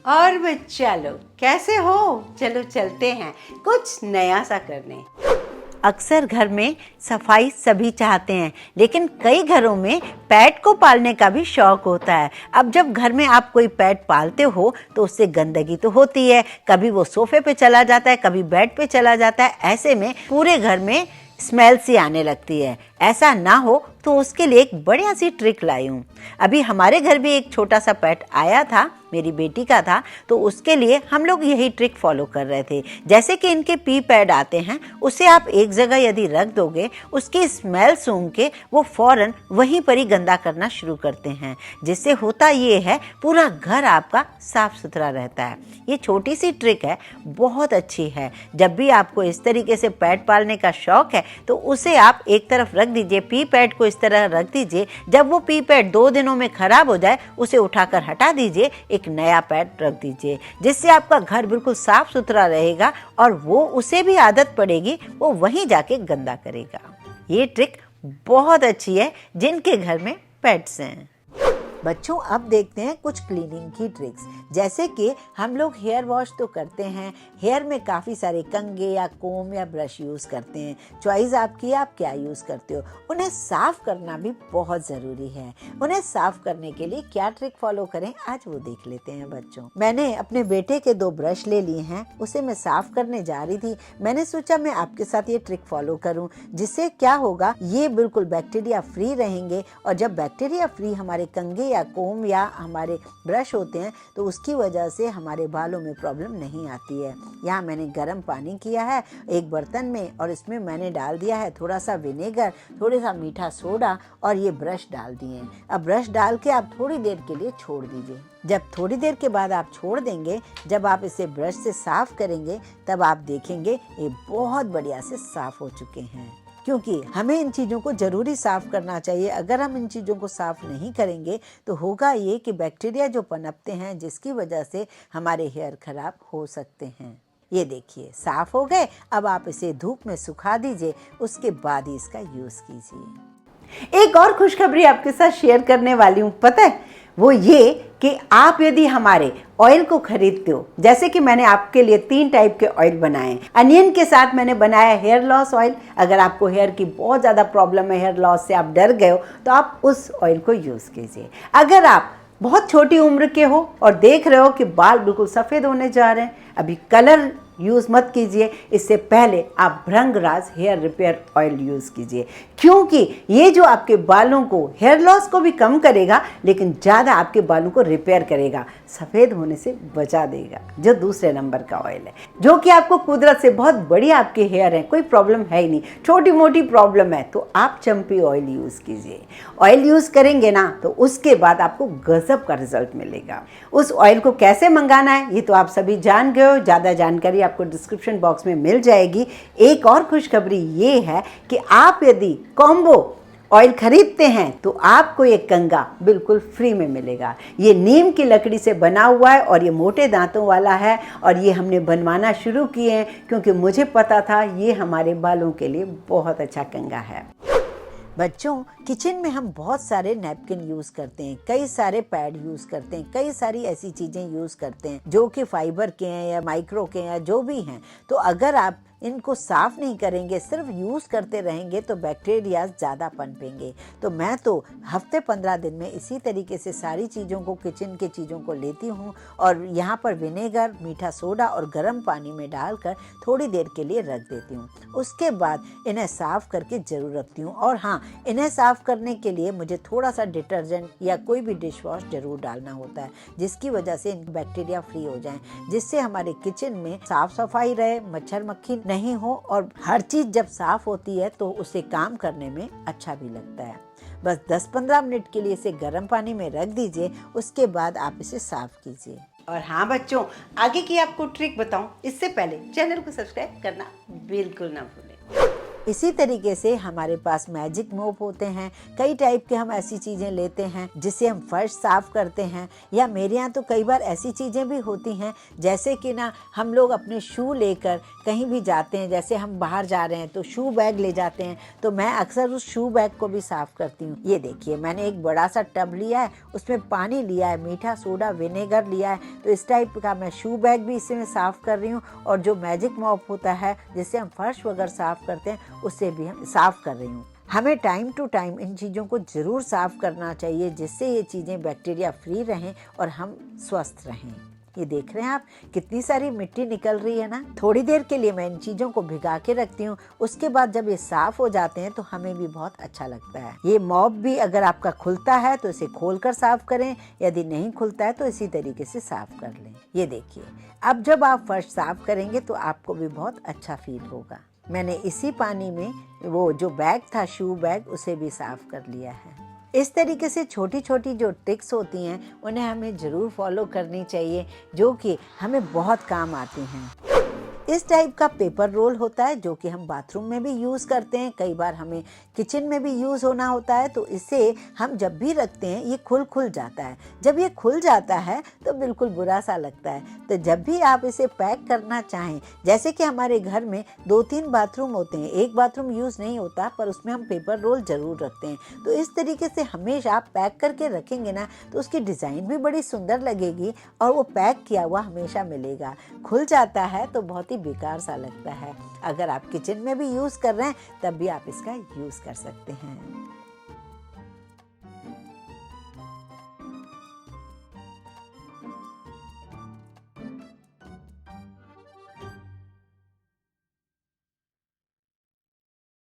और बच्चा लोग कैसे हो? चलो चलते हैं कुछ नया सा करने। अक्सर घर में सफाई सभी चाहते हैं, लेकिन कई घरों में पेट को पालने का भी शौक होता है। अब जब घर में आप कोई पेट पालते हो तो उससे गंदगी तो होती है, कभी वो सोफे पे चला जाता है, कभी बेड पे चला जाता है। ऐसे में पूरे घर में स्मेल सी आने लगती है। ऐसा ना हो तो उसके लिए एक बढ़िया सी ट्रिक लाई हूँ। अभी हमारे घर भी एक छोटा सा पेट आया था, मेरी बेटी का था, तो उसके लिए हम लोग यही ट्रिक फॉलो कर रहे थे। जैसे कि इनके पी पैड आते हैं, उसे आप एक जगह यदि रख दोगे, उसकी स्मेल सूंघ के वो फौरन वहीं पर ही गंदा करना शुरू करते हैं, जिससे होता ये है पूरा घर आपका साफ सुथरा रहता है। ये छोटी सी ट्रिक है, बहुत अच्छी है। जब भी आपको इस तरीके से पेट पालने का शौक है तो उसे आप एक तरफ रख दीजिए, पी पैड को इस तरह रख दीजिए। जब वो पी पैड 2 दिनों में खराब हो जाए उसे उठाकर हटा दीजिए, एक नया पैड रख दीजिए, जिससे आपका घर बिल्कुल साफ सुथरा रहेगा और वो उसे भी आदत पड़ेगी, वो वहीं जाके गंदा करेगा। ये ट्रिक बहुत अच्छी है जिनके घर में पेट्स हैं। बच्चों, अब देखते हैं कुछ क्लीनिंग की ट्रिक्स। जैसे कि हम लोग हेयर वॉश तो करते हैं, हेयर में काफ़ी सारे कंघे या कोम या ब्रश यूज़ करते हैं। चॉइस आपकी है, आप क्या यूज़ करते हो। उन्हें साफ़ करना भी बहुत ज़रूरी है। उन्हें साफ़ करने के लिए क्या ट्रिक फॉलो करें, आज वो देख लेते हैं बच्चों। मैंने अपने बेटे के 2 ब्रश ले लिए हैं, उसे मैं साफ़ करने जा रही थी। मैंने सोचा मैं आपके साथ ये ट्रिक फॉलो करूँ, जिससे क्या होगा, ये बिल्कुल बैक्टीरिया फ्री रहेंगे। और जब बैक्टीरिया फ्री हमारे कंघे या कोम या हमारे ब्रश होते हैं तो उसकी वजह से हमारे बालों में प्रॉब्लम नहीं आती है। यहाँ मैंने गर्म पानी किया है एक बर्तन में, और इसमें मैंने डाल दिया है थोड़ा सा विनेगर, थोड़ा सा मीठा सोडा, और ये ब्रश डाल दिए। अब ब्रश डाल के आप थोड़ी देर के लिए छोड़ दीजिए। जब थोड़ी देर के बाद आप छोड़ देंगे, जब आप इसे ब्रश से साफ करेंगे, तब आप देखेंगे ये बहुत बढ़िया से साफ हो चुके हैं। क्योंकि हमें इन चीज़ों को ज़रूरी साफ़ करना चाहिए। अगर हम इन चीज़ों को साफ़ नहीं करेंगे तो होगा ये कि बैक्टीरिया जो पनपते हैं, जिसकी वजह से हमारे हेयर खराब हो सकते हैं। ये देखिए साफ़ हो गए। अब आप इसे धूप में सुखा दीजिए, उसके बाद ही इसका यूज़ कीजिए। एक और खुशखबरी आपके साथ शेयर करने वाली हूँ, पता है वो ये कि आप यदि हमारे ऑयल को खरीदते हो, जैसे कि मैंने आपके लिए 3 टाइप के ऑयल बनाए हैं। अनियन के साथ मैंने बनाया हेयर लॉस ऑयल। अगर आपको हेयर की बहुत ज़्यादा प्रॉब्लम है, हेयर लॉस से आप डर गए हो, तो आप उस ऑयल को यूज़ कीजिए। अगर आप बहुत छोटी उम्र के हो और देख रहे हो कि बाल बिल्कुल सफ़ेद होने जा रहे हैं, अभी कलर यूज़ मत कीजिए। इससे पहले आप भृंगराज हेयर रिपेयर ऑयल यूज़ कीजिए, क्योंकि ये जो आपके बालों को, हेयर लॉस को भी कम करेगा, लेकिन ज़्यादा आपके बालों को रिपेयर करेगा, सफ़ेद होने से बचा देगा। जो दूसरे नंबर का ऑयल है, जो कि आपको कुदरत से बहुत बढ़िया आपके हेयर हैं, कोई प्रॉब्लम है ही नहीं, छोटी मोटी प्रॉब्लम है तो आप चंपी ऑयल यूज़ कीजिए। ऑयल यूज़ करेंगे ना तो उसके बाद आपको गजब का रिजल्ट मिलेगा। उस ऑयल को कैसे मंगाना है ये तो आप सभी जान गए हो। ज़्यादा जानकारी आपको डिस्क्रिप्शन बॉक्स में मिल जाएगी। एक और खुशखबरी ये है कि आप यदि कॉम्बो ऑयल खरीदते हैं तो आपको ये कंघा बिल्कुल फ्री में मिलेगा। ये नीम की लकड़ी से बना हुआ है और ये मोटे दांतों वाला है, और ये हमने बनवाना शुरू किए हैं क्योंकि मुझे पता था ये हमारे बालों के लिए बहुत अच्छा कंघा है। बच्चों, किचन में हम बहुत सारे नैपकिन यूज़ करते हैं, कई सारे पैड यूज़ करते हैं, कई सारी ऐसी चीज़ें यूज़ करते हैं जो कि फाइबर के हैं या माइक्रो के हैं या जो भी हैं। तो अगर आप इनको साफ़ नहीं करेंगे, सिर्फ यूज़ करते रहेंगे, तो बैक्टीरिया ज़्यादा पनपेंगे। तो मैं तो हफ्ते 15 दिन में इसी तरीके से सारी चीज़ों को, किचन के चीज़ों को लेती हूँ और यहाँ पर विनेगर, मीठा सोडा और गर्म पानी में डालकर थोड़ी देर के लिए रख देती हूँ। उसके बाद इन्हें साफ़ करके ज़रूर रखती हूँ। और हाँ, इन्हें साफ़ करने के लिए मुझे थोड़ा सा डिटर्जेंट या कोई भी डिश वॉश ज़रूर डालना होता है, जिसकी वजह से बैक्टीरिया फ्री हो जाएं, जिससे हमारे किचन में साफ़ सफाई रहे, मच्छर मक्खी नहीं हो, और हर चीज़ जब साफ़ होती है तो उसे काम करने में अच्छा भी लगता है। बस 10-15 मिनट के लिए इसे गर्म पानी में रख दीजिए, उसके बाद आप इसे साफ़ कीजिए। और हाँ बच्चों, आगे की आपको ट्रिक बताऊं इससे पहले चैनल को सब्सक्राइब करना बिल्कुल ना भूलें। इसी तरीके से हमारे पास मैजिक मोप होते हैं। कई टाइप के हम ऐसी चीज़ें लेते हैं जिससे हम फर्श साफ करते हैं, या मेरे यहाँ तो कई बार ऐसी चीज़ें भी होती हैं जैसे कि ना हम लोग अपने शू लेकर कहीं भी जाते हैं, जैसे हम बाहर जा रहे हैं तो शू बैग ले जाते हैं, तो मैं अक्सर उस शू बैग को भी साफ़ करती हूँ। ये देखिए मैंने एक बड़ा सा टब लिया है, उसमें पानी लिया है, मीठा सोडा विनेगर लिया है, तो इस टाइप का मैं शू बैग भी इससे मैं साफ़ कर रही हूँ। और जो मैजिक मॉप होता है जिससे हम फर्श वगैरह साफ़ करते हैं उससे भी हम साफ़ कर रही हूँ। हमें टाइम टू टाइम इन चीज़ों को ज़रूर साफ़ करना चाहिए जिससे ये चीज़ें बैक्टीरिया फ्री रहें और हम स्वस्थ रहें। ये देख रहे हैं आप कितनी सारी मिट्टी निकल रही है ना। थोड़ी देर के लिए मैं इन चीज़ों को भिगा के रखती हूँ, उसके बाद जब ये साफ़ हो जाते हैं तो हमें भी बहुत अच्छा लगता है। ये मॉप भी अगर आपका खुलता है तो इसे खोलकर साफ़ करें, यदि नहीं खुलता है तो इसी तरीके से साफ़ कर लें। ये देखिए अब जब आप फर्श साफ़ करेंगे तो आपको भी बहुत अच्छा फील होगा। मैंने इसी पानी में वो जो बैग था शू बैग उसे भी साफ़ कर लिया है। इस तरीके से छोटी छोटी जो टिप्स होती हैं उन्हें हमें ज़रूर फॉलो करनी चाहिए, जो कि हमें बहुत काम आती हैं। इस टाइप का पेपर रोल होता है जो कि हम बाथरूम में भी यूज़ करते हैं, कई बार हमें किचन में भी यूज़ होना होता है, तो इसे हम जब भी रखते हैं ये खुल जाता है। जब ये खुल जाता है तो बिल्कुल बुरा सा लगता है। तो जब भी आप इसे पैक करना चाहें, जैसे कि हमारे घर में 2-3 बाथरूम होते हैं, एक बाथरूम यूज़ नहीं होता पर उसमें हम पेपर रोल ज़रूर रखते हैं, तो इस तरीके से हमेशा आप पैक करके रखेंगे ना तो उसकी डिज़ाइन भी बड़ी सुंदर लगेगी और वो पैक किया हुआ हमेशा मिलेगा। खुल जाता है तो बहुत ही बेकार सा लगता है। अगर आप किचन में भी यूज़ कर रहे हैं तब भी आप इसका यूज़ कर सकते हैं।